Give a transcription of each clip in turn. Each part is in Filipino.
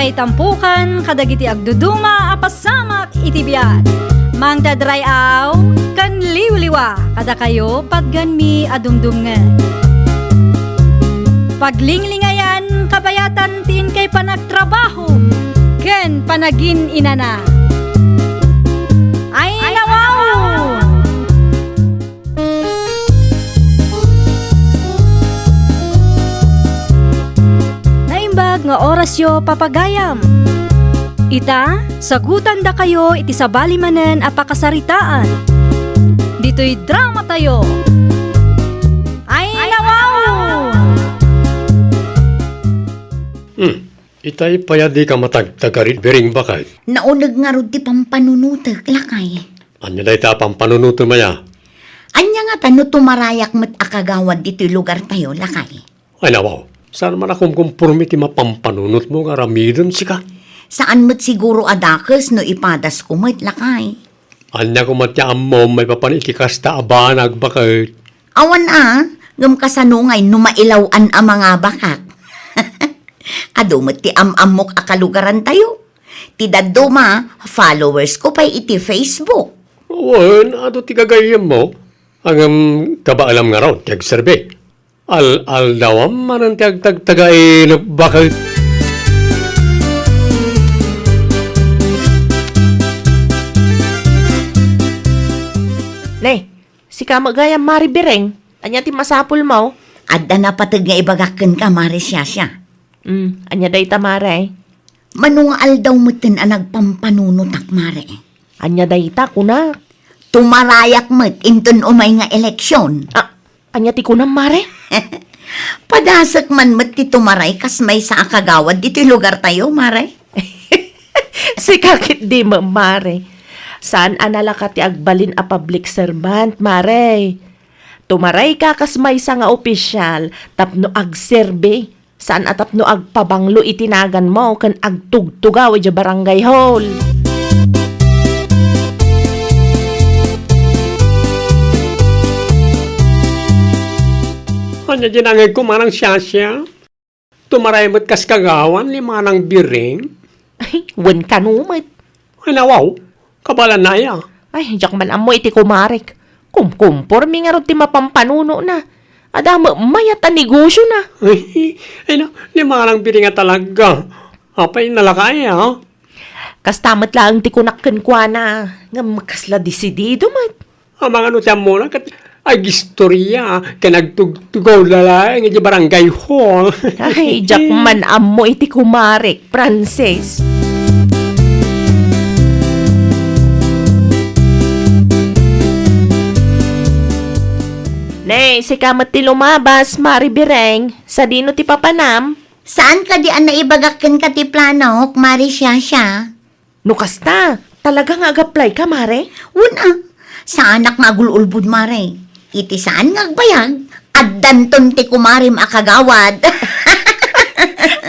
may tampukan, kadagiti agduduma, apasamak itibiyat. Mang dadrayaw, kan liwliwa, kada kayo patgan mi adumdumngan. Paglinglingayan, kabayatan tin kay panagtrabaho, ken panagin inana. Ay nawaw! Naimbag nga oras yo papagayam. Ita, sagutan da kayo iti sabali manen apakasaritaan. Dito'y drama tayo. Ay nawaw! Itay payadi ka matagtagarit bering bakay. Naunag nga ron ti pampanunutek, lakay. Anya na ita pang panunuto maya. Anya nga tano tumarayak met akagawad dito'y lugar tayo, lakay. Ay nawaw, saan man akong kumpurmi ti mapampanunot mo nga ramidon sika? Saan met siguro adakes no ipadas ko met, lakay. Anya ko matyaam mo may papanikikasta abanag bakay. Awan ngam kasanungay numailawan ang mga bakak. Adumat ti amok akalugaran tayo. Ti daduma, followers ko pa'y iti Facebook. Wan, ato ti gagayam mo. Ang kabaalam nga raw, tiyag serbe. Al dawam manan tiyag tagtagay bakay. Ne, si kamagayam Mari Bireng, anya ti masapul mo. Adda na patag nga ibagakken ka, Marisyasya. Anya day tamare. Manungal daw mutin ang nagpampanunot mare. Anya day ta kunak. Tumarayak met intun umay nga eleksyon. Anya ti kunam Mare. Padasak man met ti tumaray kas may sa akagawad dito lugar tayo, mare. Si kakit di mo Mare. Saan anala ka ti agbalin a public servant Mare. Tumaray ka kas may sa nga opisyal tapno agserbe. Saan atap no agpabanglo itinagan mo kan agtugtugaw iti barangay hall. Anya dinangay ko manang siyasya. Tumaray mo't kas kagawan limanang biring. Ay, wen kanumit. Ay nawaw, kabala na ya. Ay, jak man amo iti kumarik. Kumkumpor mi nga ron ti mapampanuno na. Adama, mayata negosyo na. Ay na, limanang biring nga talaga. Apay nalakay ha. Kastamat lang ti kunakken kwa na. Nga makasla disidido mat. Ang mga nutya mo na, ay gistorya, kanagtugtugaw lalay, nga di barangay hall. Ay, jak man amo iti kumarik, Frances. Nay, si kamat ti lumabas, Mari Bireng, sa dino ti papanam. Saan ka di an naibagakken ka ti plano, Marisyasya? Nukasta, talaga nga ag-apply ka, Mare? Una, sa anak nga agululbud, mare. Iti saan nga agbayag? Addanton ti kumarim akagawad.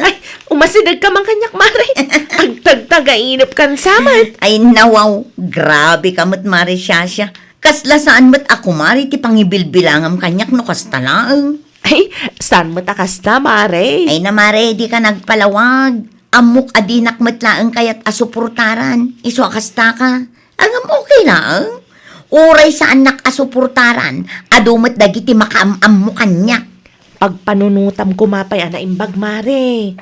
Ay, umasidag ka mang kanyak, Mare. Agtagtagainip kan samat. Ay nawaw, grabe kamot, Marisyasya. Kasla saan mo't ako, mare, ti pangibilbilangam kanyak no kastalaang. Ay, saan mo takasta, Mare? Ay na, mare, di ka nagpalawag. Amok adinak matlaang kayat asuportaran. Iso akasta ka. Agam okay lang. Uray sa anak asuportaran. Adumat dagiti makaamam mo kanya. Pagpanunutam kumapay ana imbag, Mare.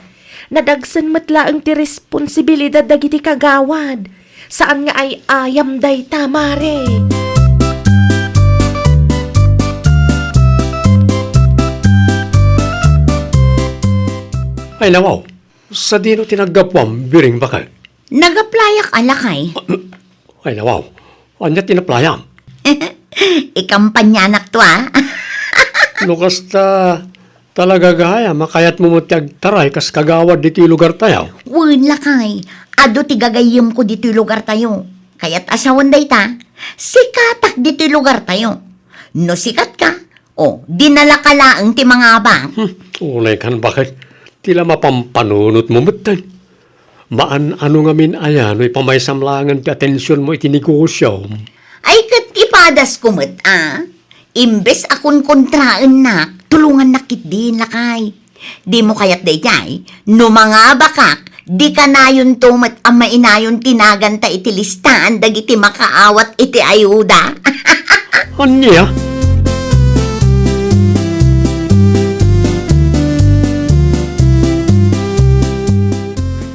Nadagsan matlaang ti responsibilidad dagiti kagawad. Saan nga ay ayam dayta, Mare? Ay nawaw, sa dino tinagapwam biring bakay. Nagaplayak alakay. Ay nawaw, anya tinaplayam. Ikampanyanak to Lukas talaga gaya, makayat mo mo'tyag taray kas kagawad dito lugar tayo. Wen lakay. Ado ti gagayim ko dito lugar tayo. Kaya't asawan day ta, sikatak dito lugar tayo. No sikat ka, dinala ka laang ti mga abang. Unay kan bakit? Tila mapampanunot mo mutan. Maan ano nga min ayan, ay pamaysamlangan ti atensyon mo iti negosyo. Ay kat ipadas ko mat Imbes akon kontraan na, tulungan nakit din lakay. Di mo kayat day no mga bakak, Di ka na yun tumat ang mainayon tinagan ta iti listaan dagiti makaawat iti ayuda. Anya?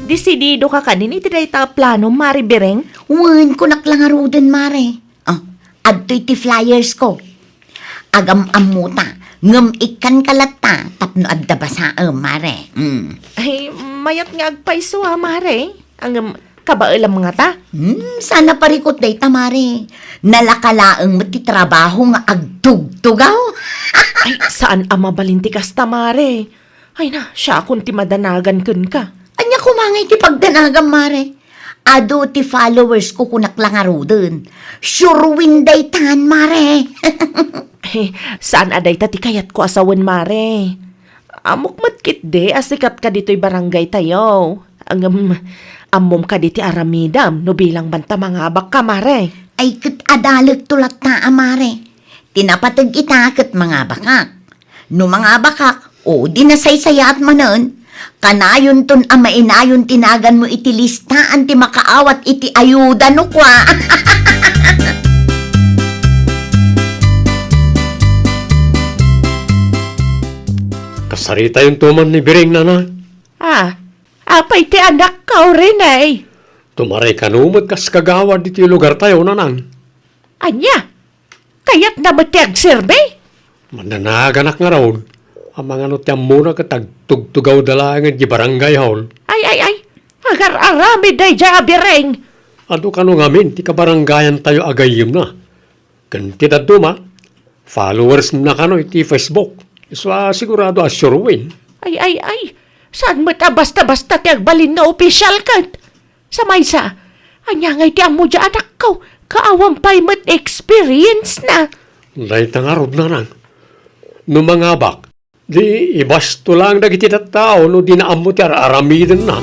Desidido ka kanin iti dayta plano, Mari Bireng? Wan ko naklangaro din, Mare. Adto iti flyers ko. Agam amuta, ngem ikan kalata, tapno adda basa, Mare. Ay, mayat nga agpaiso ha, Mare. Ang kabailang mga ta. Sana parikot day Mare. Nalakalaang matitrabaho nga agtugtugaw. Ay, saan ang mabalinti kasta, Mare? Ay na, siya akong ti madanagan kun ka. Anya kumangay ti pagdanagam, Mare. Ado ti followers ko kunaklangaro din. Sure win day tan, Mare. Eh, saan aday ti kayat ko asawan, Mare? Amok matkit de, asikat ka dito'y barangay tayo. Ang amom ka diti aramidam, no bilang banta mga abak ka, Mare. Ay kat adalag tulat na, Mare. Tinapatag itakot mga bakak. No mga bakak, dinasaysayat manon. Kanayon ton ang mainayon tinagan mo iti listaan ti makaawat iti ayuda no kwa. Kasarita yung tuman ni Biring na. Apay ti anak ka rin ay. Tumaray kanumot kas kagawad dito yung lugar tayo nanang. Anya, kayat na matiag survey? Mananaganak nga raw. Ang mga notiyang muna katagtugtugaw dalangan di barangay hall. Ay, agar-arami day dya Bireng. Ado ka nung amin, ti kabarangayan tayo agayim na. Ganti na duma, followers na kano iti Facebook. So, sigurado sure win. Ay, saan mo ta basta-basta ti agbalin nga official kat? Sa maysa, anya ngay ti amo dya anak ko, kaawang pa'y mat experience na. Lahat ang arod na nang. No mga bak, di ibasto lang dagiti tao no di naammo ti aramiden na.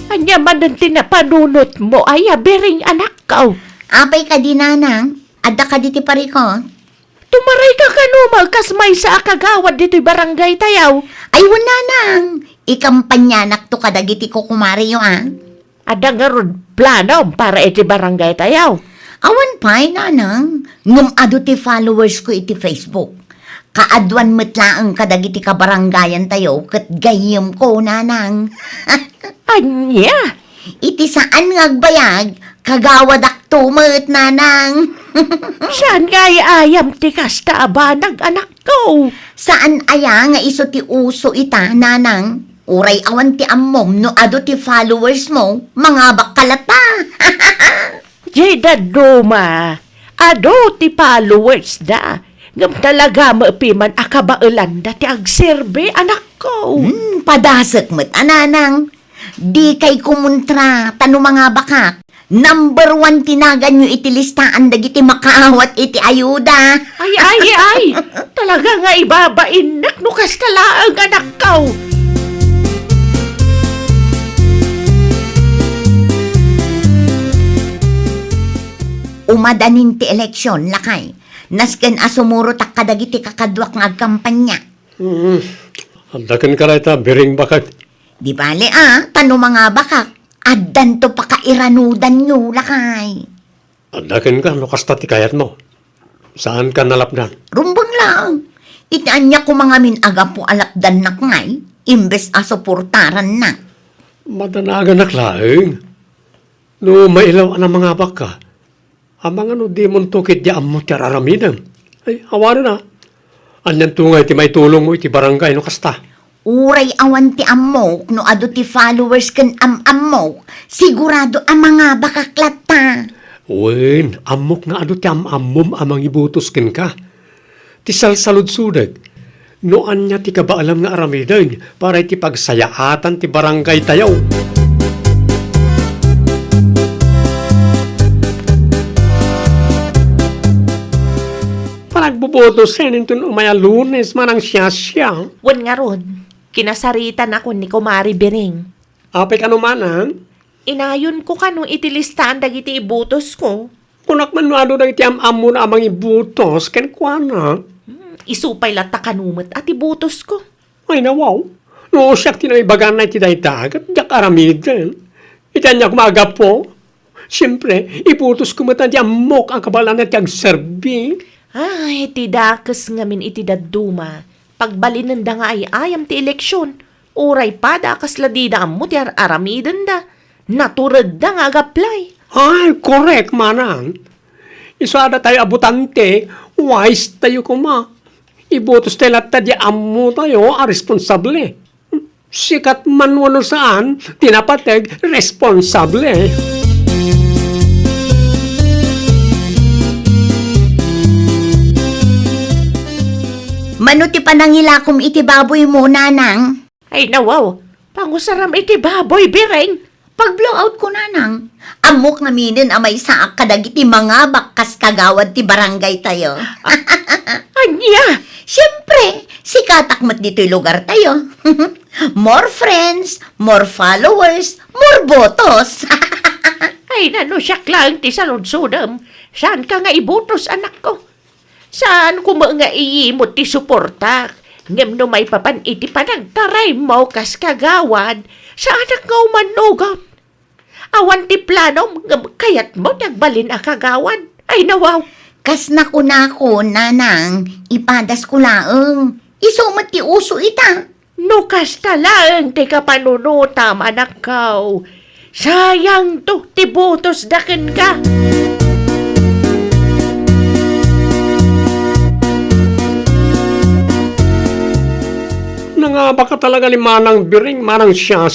Anya man ang tinapanunot mo ay Bireng anak ko. Apay ka di nanang, adda ka diti parikot. Tumaray ka kanumag kas may sa akagawad dito'y barangay tayaw. Ay wala nang, ikampanyanak to kadagiti ko kumari yung Ada nga ron plano para iti barangay tayaw. Awan pa'y nanang, ngum ado ti followers ko iti Facebook. Kaadwan metlaang kadagiti kabarangayan tayo, kat gayem ko nanang. Anya? Iti saan ngagbayag, kagawadak tumet nanang. Saan kay ayam ti kasta abanag anak ko? Saan aya nga iso ti uso ita nanang? Uray awan ti ammom no ado ti followers mo, mga bakalata. Jada Duma, ado ti followers da. Ngam talaga maapiman akabailan da ti agserbe anak ko. Padasek met ananang. Di kay kumuntra, tano mga bakak. Number 1 tinagan nyo iti listaan dagiti makaawat iti ayuda. Ay. Talaga nga ibabain nak no kastalaang anak ko. Umadanin ti eleksyon, lakay. Nasken asumuro tak kadagiti kakadwak nga agkampanya. Andakan ka rayta, Biring bakat. Di bale tano mga bakak. Addan to pakairanudan nyo, lakay. Andakan ka, no kasta ti kayat mo. Saan ka nalapdan? Rumbang lang. Itaanya ko mga minaga po alapdan na ngay. Imbes asuportaran na. Madanagan na klaeng. No mailaw ang mga baka. Ang mga no di mong tukit di ammo ti araramidan. Ay, awan na. Anyan tungay ti may tulong mo iti barangay no kasta. Uray awan ti ammok, no ado ti followers ken ammok, sigurado ang mga bakaklata. Wen, amok nga ado ti amom amang ibutos ken ka. Ti salsaludsudag. No anya ti kabaalam nga aramidan para iti pagsayaatan ti barangay tayaw. Panagbuboto senintun umaya Lunes manang siya. Wan nga ron, kinasaritan ako ni Kumari Bireng. Apay ka numanang? Inayon ko kanong itilistaan dagiti ibutos ko. Kunak man ano na iti am-am mo na amang ibutos, ken kwa na. Isupay lata kanumot at ibutos ko. Ay nawaw. No, siyak tinaibagan na iti daytagat, diyak aramiden. Itan niya kumaga po. Siyempre, iputos ko matan di amok ang kabalan na tiyag serbi. Ay, tidakas ngamin iti daduma. Pagbalin da nga ay ayam ti eleksyon. Uray pa da kasladida ammo ti aramiden da. Naturad da nga agaplay. Ay, correct, manang. Isada tayo abutante, wise tayo kuma. Ibutos tayo lahat di ammo tayo, responsable. Sikat man wano saan, tinapateg, responsable. Mano ti panangilakom iti baboy mo, nanang? Ay nawaw, pangusaram iti baboy bireng. Pag-blowout ko, nanang, amok naminin amay saak kadagiti mga bakkas kagawad ti barangay tayo. Anya! Siyempre, sikatakmat dito'y lugar tayo. More friends, more followers, more botos. Ay nano siya lang ti saludsudam. Saan ka nga ibutos anak ko? Saan ko mga iimot ti suporta? Ngem no may papan iti panagtaray mo kas kagawad. Saan ang nga umanugot? Awan ti plano ngem kayat mo nagbalin a kagawad. Ay nawaw. Kas nakunako, nanang, ipadas ko laeng. Isumat ti uso ita. No kas talaang ti kapanunutam anak ko. Sayang to ti butos daken ka. Nangaba ka talaga ni manang biring, manang siya.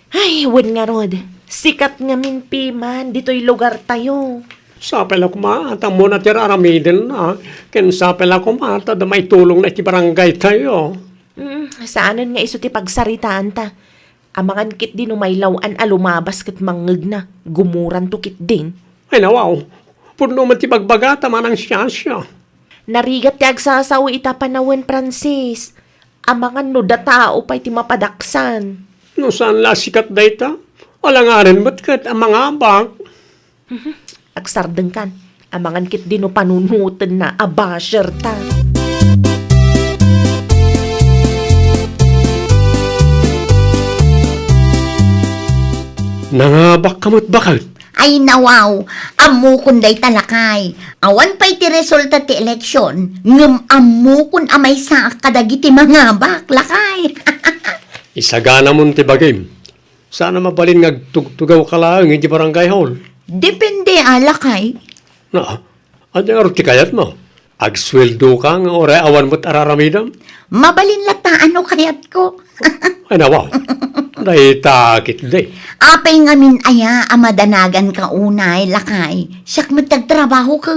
Ay, wen nga rod. Sikat nga minpiman, dito'y lugar tayo. Sapel ako maata mo na tira aramiden na. Ken sapel ako maata da may tulong na iti barangay tayo. Saanan nga iso ti pagsaritaan ta. Amangan kit din umaylawan alumabas kat mangeg na. Gumuran to kit din. Ay nawaw, puno man ti bagbagata manang siya. Narigat ti agsasawi ita panawen, Francis. Amangan no da tao pa'y ti mapadaksan. No saan la sikat dayta? Alangarin ba't kat ang mga abang? Agsardeng kan. Amangan kit din no panunutan na abasher ta. Nangabak kamot bakit? Ay nawaw, amukon day talakay. Awan pa'y ti resulta ti eleksyon, ngem amukon amay saak kadagiti mga baklakay. Isagana mo ti bagim. Sana mabalin ngagtugtugaw ka lang hindi barangay hall. Depende alakay. Na, ano yung ti kayat mo? Agsweldo ka nga oray awan mo't araramidam? Mabalin lata ano kayat ko. Ay nawaw, dahil takit day. Apay ngamin aya amadanagan ka unay lakay. Siyak matagtrabaho ka.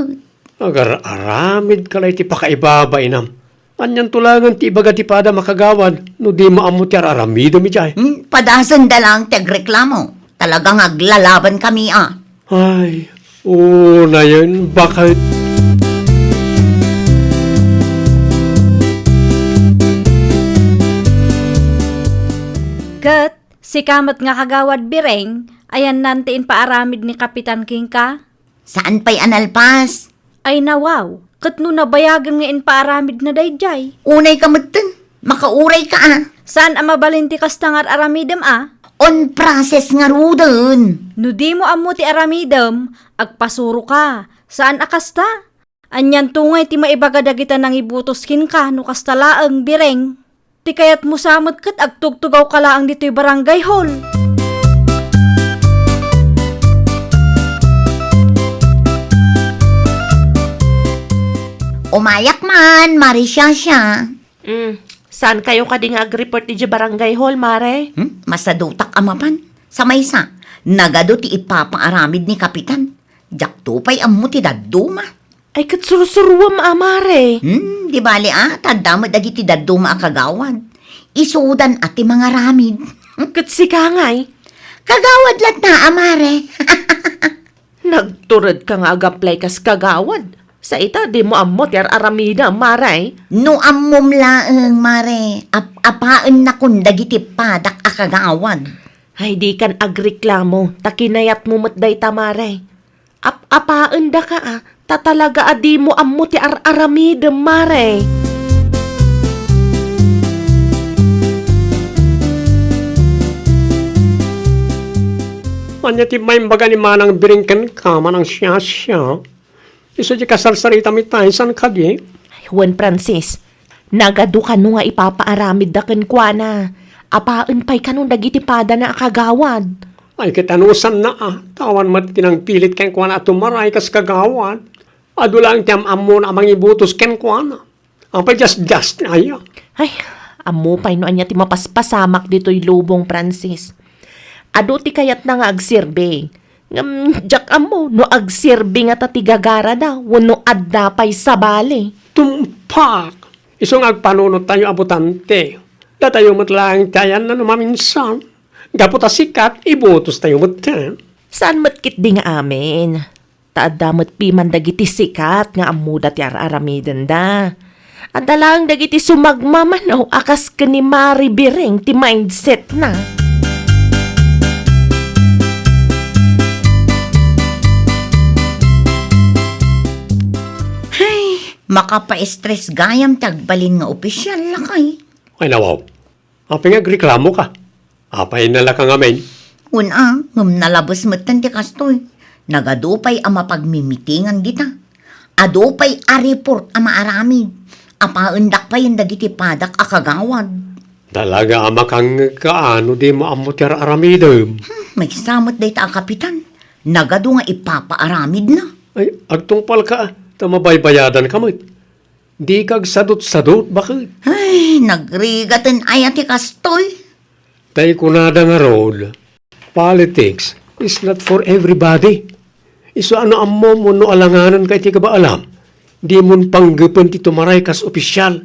Agar aramid ka lang ti pakaibaba inam. Anyan tulangan ti ibaga ti pada makagawad, no di maamot ti araramidam ijay. Padasan da lang tagreklamo. Talagang aglalaban kami Ay, na yun, bakit? Kat, si kamat nga kagawad bireng, ayan nantiin paaramid ni Kapitan King ka. Saan pa'y analpas? Ay nawaw, kat no nabayagan nga in paaramid na dayjay. Unay ka magtan. Makauray ka Saan ang mabalinti kastangar aramidem On process nga rudon. No di mo amo ti aramidem, agpasuro ka. Saan akasta? Anyan tungay ti maibagadagitan ng ibutoskin ka no kastalaang bireng. Ti kayat mo samot kat agtugtugaw ka laang dito'y barangay hall. Umayak man, Marisyasya. Saan kayo kading ag-report di barangay hall, Mare? Masadutak amapan. Sa maysa, nagado ti ipapaaramid ni Kapitan. Jaktupay ammo ti daduma. Ay katsurusuruam, Mare. Di bali tadamad dagiti daduma akagawad. Isudan at ti mga ramid. Katsikangay. Kagawad lat na, amare. Nagturad ka nga agaplay kas kagawad. Sa ita, di mo amot yar aramida, Mare. No ammom laeng, mare. Apaan na kun dagiti padak akagawad. Ay di kan agreklamo, takinayat mo matday ta, Mare. Apaan da ka tatalaga adi mo ammo ti aramidem, Mare. Anya ti may baga ni manang biringken ka manang siya. Iso di kasarsarita mi tayo san kadi. Juan Francis, nagadu ka no nga ipapaaramid da ken kuana. Apaan pa'y kanong dagitipada na akagawad. Ay kitanusan na tawan mat tinang pilit ken kuana at tumaray kas kagawad. Adu lang tiyam ammo na amang ibutos ken kuana. Ang pa just aya. Ay, amo pa'y no anya ti mapaspasamak dito'y lubong, Francis. Ado ti kayat na nga agsirbe. Jak amo, no agsirbe nga tatigagara da, wano adda pa'y sabali. Tumpak! Isong agpanunod tayo abutante. Datayo matlang tayan na numaminsan. Gaputa sikat, ibutos tayo matan. Saan matkit di nga amin? Taadamot piman dagiti sikat nga amuda ti aramiden da. Adalang dagiti sumagmamanaw akas ka ni Mari Bireng ti mindset na. Makapa-stress gayam tagbalin nga opisyal lakay. Ay nawaw. Apay nga reklamo ka. Apay nala ka nga men. Una, ngam nalabas matan ti kastoy. Nagadupay ang mapagmimitingan kita. Adupay a report ang maaramid. Apaundak pa yung dagiti padak akagawad. Talaga ama kang kaano di mo amutira aramidem. May samot day ta ang kapitan. Nagado nga ipapaaramid na. Ay, agtungpal ka. Tamabaybayadan ka mo. Di kag sadot-sadot, bakit? Ay, nagrigatan ay ti kastoy. Tay kunada nga role. Politics is not for everybody. Iso ano ammo mo no alanganan kay ti ka ba alam? Di mon panggepen ti tumaray kas opisyal.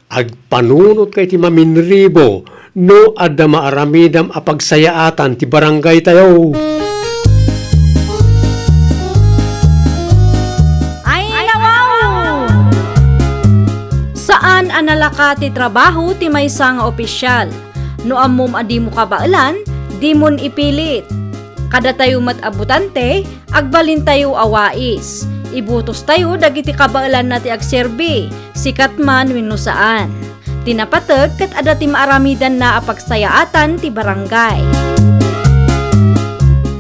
Agpanunot kay ti maminribo no adda maaramidam apagsayaatan ti barangay tayo. Saan analaka ti trabaho ti maysa nga opisyal? No ammom adi mo kabaalan, di mon ipilit. Kada tayo matabutante, agbalin tayo awais. Ibutos tayo dagiti kabaalan na ti agserbi, sikat man wenno saan. Tinapateg ket ada ti maaramidan na apagsayaatan ti barangay.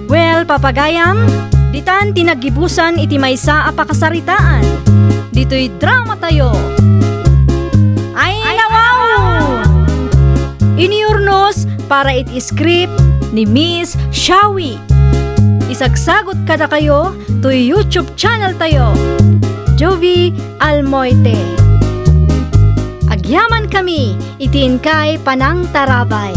Well, papagayam, ditan tinagibusan iti maysa a pakasaritaan. Dito'y drama tayo. Ay, nawaw! Iniurnos para it-script ni Miss Shawi. Isagsagot kada kayo to YouTube channel tayo, Jovi Almoite. Agyaman kami, itiin kay Panang Tarabay.